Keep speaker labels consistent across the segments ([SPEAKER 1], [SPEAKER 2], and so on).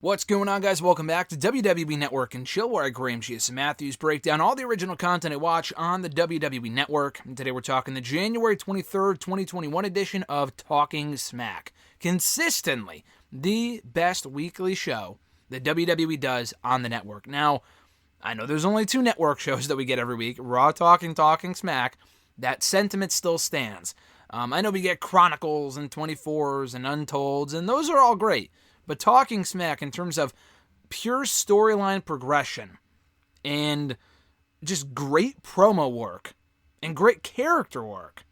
[SPEAKER 1] What's going on, guys? Welcome back to WWE Network and Chill, where I, Graham G.S. Matthews, break down all the original content I watch on the WWE Network. And today we're talking the January 23rd, 2021 edition of Talking Smack. Consistently the best weekly show that WWE does on the network. Now, I know there's only two network shows that we get every week, Raw Talking Smack. That sentiment still stands. I know we get Chronicles and 24s and Untolds, and those are all great. But Talking Smack, in terms of pure storyline progression and just great promo work and great character work,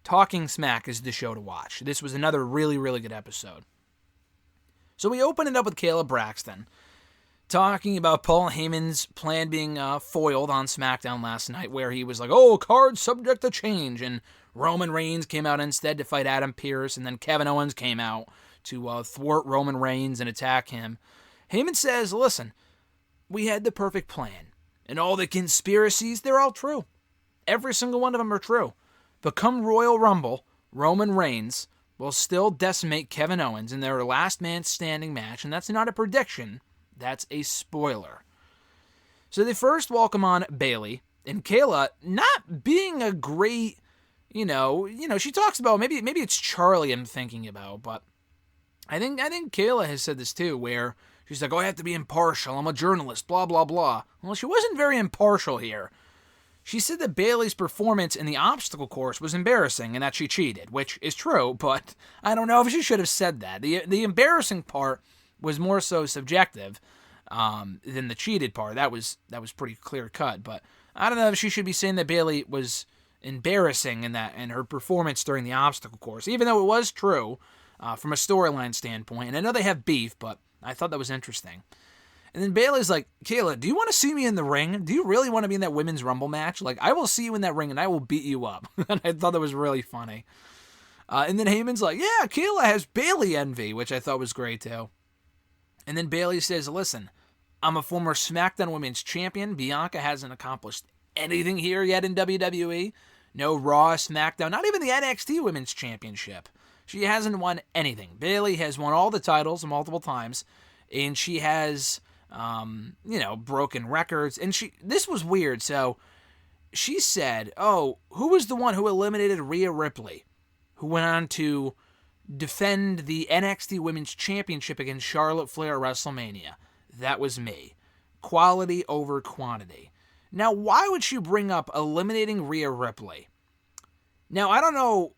[SPEAKER 1] Talking Smack is the show to watch. This was another really, really good episode. So we open it up with Kayla Braxton talking about Paul Heyman's plan being foiled on SmackDown last night, where he was like, oh, cards subject to change, and Roman Reigns came out instead to fight Adam Pearce, and then Kevin Owens came out to thwart Roman Reigns and attack him. Heyman says, listen, we had the perfect plan, and all the conspiracies, they're all true. Every single one of them are true. But come Royal Rumble, Roman Reigns will still decimate Kevin Owens in their last man standing match, and that's not a prediction, that's a spoiler. So they first welcome on Bayley, and Kayla, not being a great, you know, she talks about, maybe it's Charlie I'm thinking about, but I think Kayla has said this too, where she's like, oh, I have to be impartial, I'm a journalist, blah, blah, blah. Well, she wasn't very impartial here. She said that Bayley's performance in the obstacle course was embarrassing and that she cheated, which is true, but I don't know if she should have said that. The embarrassing part was more so subjective than the cheated part. That was pretty clear cut, but I don't know if she should be saying that Bayley was embarrassing in her performance during the obstacle course, even though it was true. From a storyline standpoint. And I know they have beef, but I thought that was interesting. And then Bayley's like, Kayla, do you want to see me in the ring? Do you really want to be in that Women's Rumble match? Like, I will see you in that ring and I will beat you up. And I thought that was really funny. And then Heyman's like, yeah, Kayla has Bayley envy, which I thought was great too. And then Bayley says, listen, I'm a former SmackDown Women's Champion. Bianca hasn't accomplished anything here yet in WWE. No Raw, SmackDown, not even the NXT Women's Championship. She hasn't won anything. Bayley has won all the titles multiple times, and she has, broken records. And this was weird. So she said, oh, who was the one who eliminated Rhea Ripley, who went on to defend the NXT Women's Championship against Charlotte Flair at WrestleMania? That was me. Quality over quantity. Now, why would she bring up eliminating Rhea Ripley? Now, I don't know.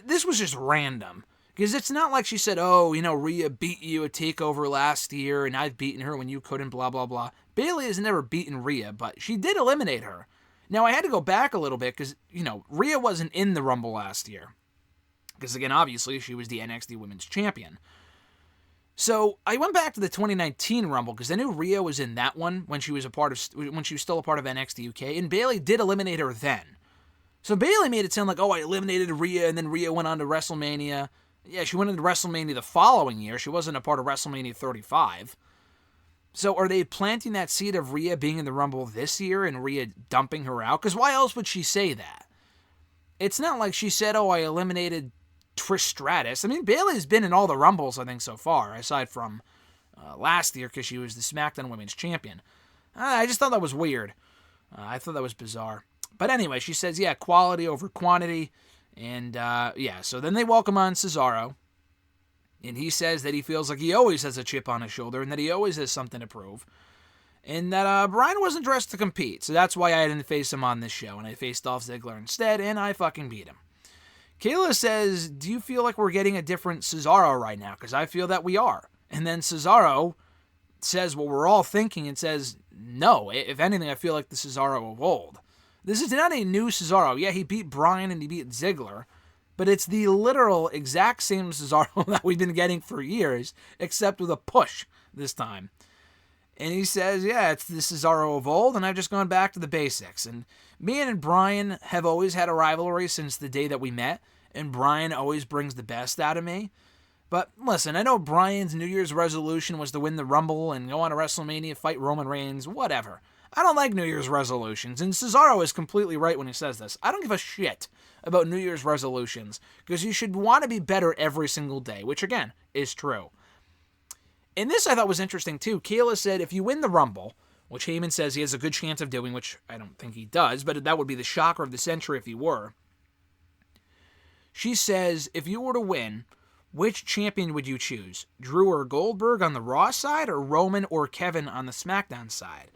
[SPEAKER 1] This was just random. Because it's not like she said, oh, Rhea beat you at TakeOver last year, and I've beaten her when you couldn't, blah, blah, blah. Bayley has never beaten Rhea, but she did eliminate her. Now, I had to go back a little bit, because, Rhea wasn't in the Rumble last year. Because, again, obviously, she was the NXT Women's Champion. So, I went back to the 2019 Rumble, because I knew Rhea was in that one when she was still a part of NXT UK, and Bayley did eliminate her then. So Bayley made it sound like, oh, I eliminated Rhea, and then Rhea went on to WrestleMania. Yeah, she went into WrestleMania the following year. She wasn't a part of WrestleMania 35. So are they planting that seed of Rhea being in the Rumble this year and Rhea dumping her out? Because why else would she say that? It's not like she said, oh, I eliminated Trish Stratus. I mean, Bayley's been in all the Rumbles, I think, so far, aside from last year because she was the SmackDown Women's Champion. I just thought that was weird. I thought that was bizarre. But anyway, she says, yeah, quality over quantity. And, so then they welcome on Cesaro. And he says that he feels like he always has a chip on his shoulder and that he always has something to prove. And that Bryan wasn't dressed to compete. So that's why I didn't face him on this show. And I faced Dolph Ziggler instead, and I fucking beat him. Kayla says, do you feel like we're getting a different Cesaro right now? Because I feel that we are. And then Cesaro says what we're all thinking and says, no, if anything, I feel like the Cesaro of old. This is not a new Cesaro. Yeah, he beat Bryan and he beat Ziggler, but it's the literal exact same Cesaro that we've been getting for years, except with a push this time. And he says, yeah, it's the Cesaro of old, and I've just gone back to the basics. And me and Bryan have always had a rivalry since the day that we met, and Bryan always brings the best out of me. But listen, I know Bryan's New Year's resolution was to win the Rumble and go on to WrestleMania, fight Roman Reigns, whatever. I don't like New Year's resolutions, and Cesaro is completely right when he says this. I don't give a shit about New Year's resolutions, because you should want to be better every single day, which, again, is true. And this I thought was interesting too. Kayla said if you win the Rumble, which Heyman says he has a good chance of doing, which I don't think he does, but that would be the shocker of the century if he were. She says, if you were to win, which champion would you choose? Drew or Goldberg on the Raw side, or Roman or Kevin on the SmackDown side?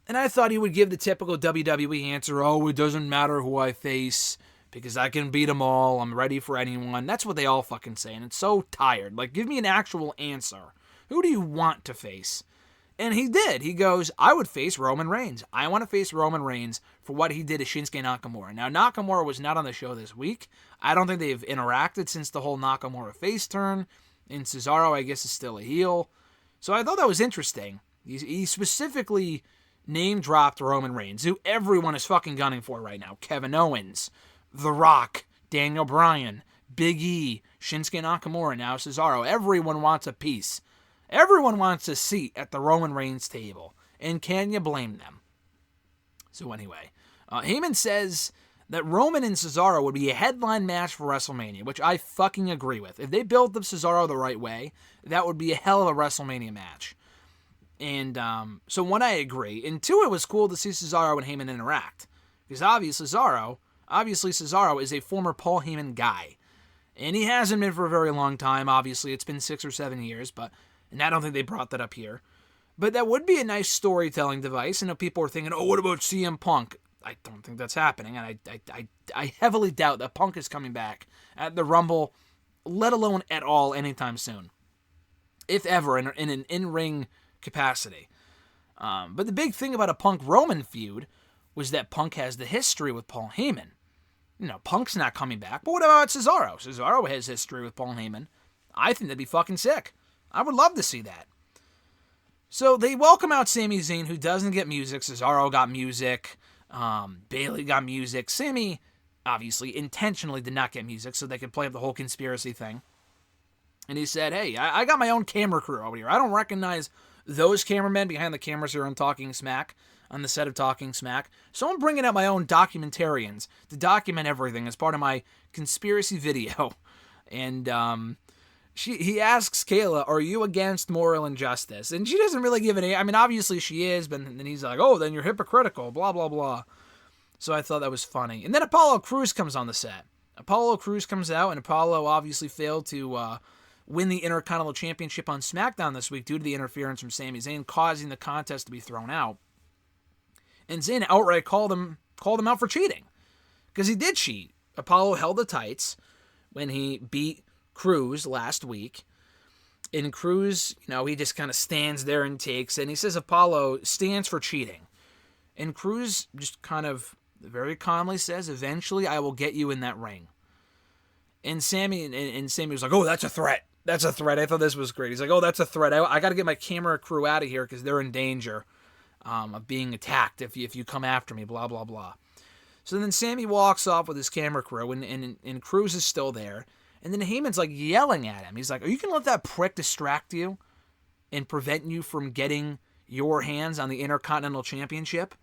[SPEAKER 1] And I thought he would give the typical WWE answer, oh, it doesn't matter who I face, because I can beat them all, I'm ready for anyone. That's what they all fucking say, and it's so tired. Like, give me an actual answer. Who do you want to face? And he did. He goes, I would face Roman Reigns. I want to face Roman Reigns for what he did to Shinsuke Nakamura. Now, Nakamura was not on the show this week. I don't think they've interacted since the whole Nakamura face turn. And Cesaro, I guess, is still a heel. So I thought that was interesting. He specifically name-dropped Roman Reigns, who everyone is fucking gunning for right now. Kevin Owens, The Rock, Daniel Bryan, Big E, Shinsuke Nakamura, now Cesaro. Everyone wants a piece. Everyone wants a seat at the Roman Reigns table, and can you blame them? So anyway, Heyman says that Roman and Cesaro would be a headline match for WrestleMania, which I fucking agree with. If they built up Cesaro the right way, that would be a hell of a WrestleMania match. And so one, I agree. And two, it was cool to see Cesaro and Heyman interact. Because obviously Cesaro is a former Paul Heyman guy. And he hasn't been for a very long time. Obviously, it's been 6 or 7 years, and I don't think they brought that up here. But that would be a nice storytelling device. I know people are thinking, oh, what about CM Punk? I don't think that's happening. And I heavily doubt that Punk is coming back at the Rumble, let alone at all anytime soon. If ever, in an in-ring capacity. But the big thing about a Punk-Roman feud was that Punk has the history with Paul Heyman. You know, Punk's not coming back. But what about Cesaro? Cesaro has history with Paul Heyman. I think that'd be fucking sick. I would love to see that. So they welcome out Sami Zayn, who doesn't get music. Cesaro got music. Bayley got music. Sami, obviously, intentionally did not get music so they could play up the whole conspiracy thing. And he said, hey, I got my own camera crew over here. I don't recognize those cameramen behind the cameras here on Talking Smack, on the set of Talking Smack. So I'm bringing out my own documentarians to document everything as part of my conspiracy video. And he asks Kayla, are you against moral injustice? And she doesn't really give any. I mean, obviously she is, but then he's like, oh, then you're hypocritical, blah, blah, blah. So I thought that was funny. And then Apollo Crews comes on the set. Apollo Crews comes out, and Apollo obviously failed to win the Intercontinental Championship on SmackDown this week due to the interference from Sami Zayn, causing the contest to be thrown out. And Zayn outright called him out for cheating. Because he did cheat. Apollo held the tights when he beat Crews last week. And Crews, he just kind of stands there and takes it. And he says Apollo stands for cheating. And Crews just kind of very calmly says, eventually I will get you in that ring. And Sami was like, oh, that's a threat. That's a threat. I thought this was great. He's like, oh, that's a threat. I got to get my camera crew out of here because they're in danger of being attacked if you come after me, blah, blah, blah. So then Sami walks off with his camera crew, and Crews is still there. And then Heyman's like yelling at him. He's like, are you going to let that prick distract you and prevent you from getting your hands on the Intercontinental Championship?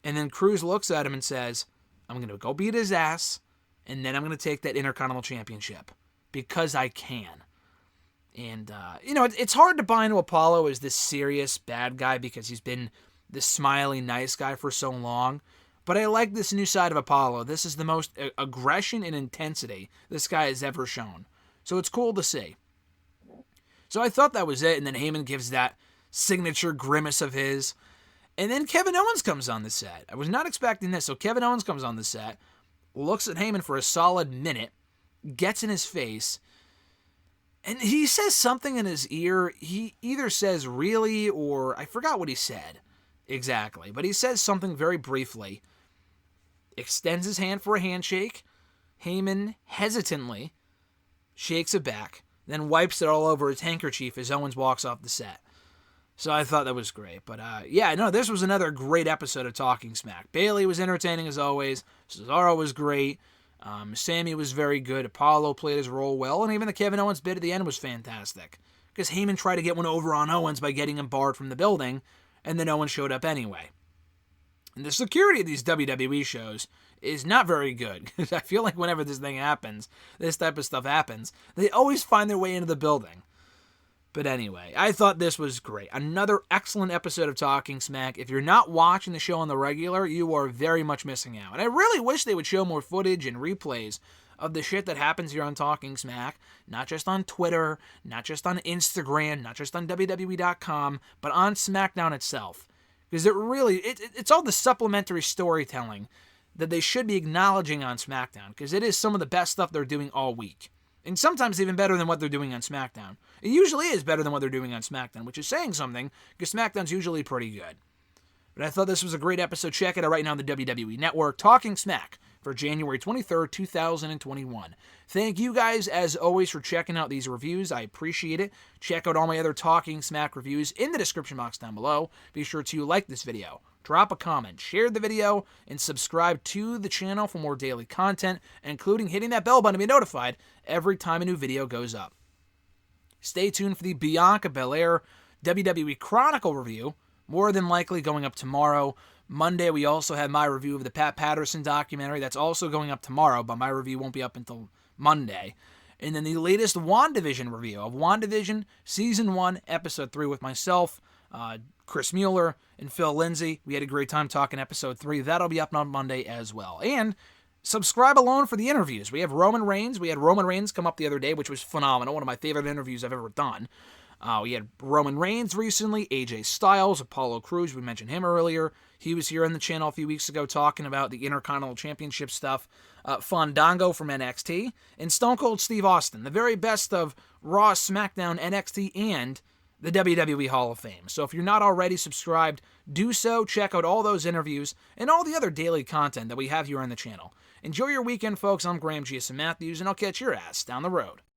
[SPEAKER 1] And then Crews looks at him and says, I'm going to go beat his ass, and then I'm going to take that Intercontinental Championship because I can. And, it's hard to buy into Apollo as this serious bad guy because he's been this smiley, nice guy for so long. But I like this new side of Apollo. This is the most aggression and intensity this guy has ever shown. So it's cool to see. So I thought that was it. And then Heyman gives that signature grimace of his. And then Kevin Owens comes on the set. I was not expecting this. So Kevin Owens comes on the set, looks at Heyman for a solid minute, gets in his face, and he says something in his ear. He either says really, or I forgot what he said exactly. But he says something very briefly. Extends his hand for a handshake. Heyman hesitantly shakes it back, then wipes it all over his handkerchief as Owens walks off the set. So I thought that was great. But this was another great episode of Talking Smack. Bayley was entertaining as always. Cesaro was great. Sami was very good. Apollo played his role well. And even the Kevin Owens bit at the end was fantastic. Because Heyman tried to get one over on Owens by getting him barred from the building. And then Owens showed up anyway. And the security of these WWE shows is not very good. Because I feel like whenever this type of stuff happens, they always find their way into the building. But anyway, I thought this was great. Another excellent episode of Talking Smack. If you're not watching the show on the regular, you are very much missing out. And I really wish they would show more footage and replays of the shit that happens here on Talking Smack. Not just on Twitter, not just on Instagram, not just on WWE.com, but on SmackDown itself. Because it's all the supplementary storytelling that they should be acknowledging on SmackDown. Because it is some of the best stuff they're doing all week. And sometimes even better than what they're doing on SmackDown. It usually is better than what they're doing on SmackDown, which is saying something, because SmackDown's usually pretty good. But I thought this was a great episode. Check it out right now on the WWE Network. Talking Smack for January 23rd, 2021. Thank you guys, as always, for checking out these reviews. I appreciate it. Check out all my other Talking Smack reviews in the description box down below. Be sure to like this video, drop a comment, share the video, and subscribe to the channel for more daily content, including hitting that bell button to be notified every time a new video goes up. Stay tuned for the Bianca Belair WWE Chronicle review, more than likely going up tomorrow. Monday, we also have my review of the Pat Patterson documentary. That's also going up tomorrow, but my review won't be up until Monday. And then the latest WandaVision review of WandaVision Season 1, Episode 3 with myself, Chris Mueller, and Phil Lindsay. We had a great time talking Episode 3. That'll be up on Monday as well. And subscribe alone for the interviews. We have Roman Reigns. We had Roman Reigns come up the other day, which was phenomenal. One of my favorite interviews I've ever done. We had Roman Reigns recently, AJ Styles, Apollo Crews, we mentioned him earlier. He was here on the channel a few weeks ago talking about the Intercontinental Championship stuff. Fandango from NXT, and Stone Cold Steve Austin, the very best of Raw, SmackDown, NXT, and the WWE Hall of Fame. So if you're not already subscribed, do so. Check out all those interviews and all the other daily content that we have here on the channel. Enjoy your weekend, folks. I'm Graham G.S. Matthews, and I'll catch your ass down the road.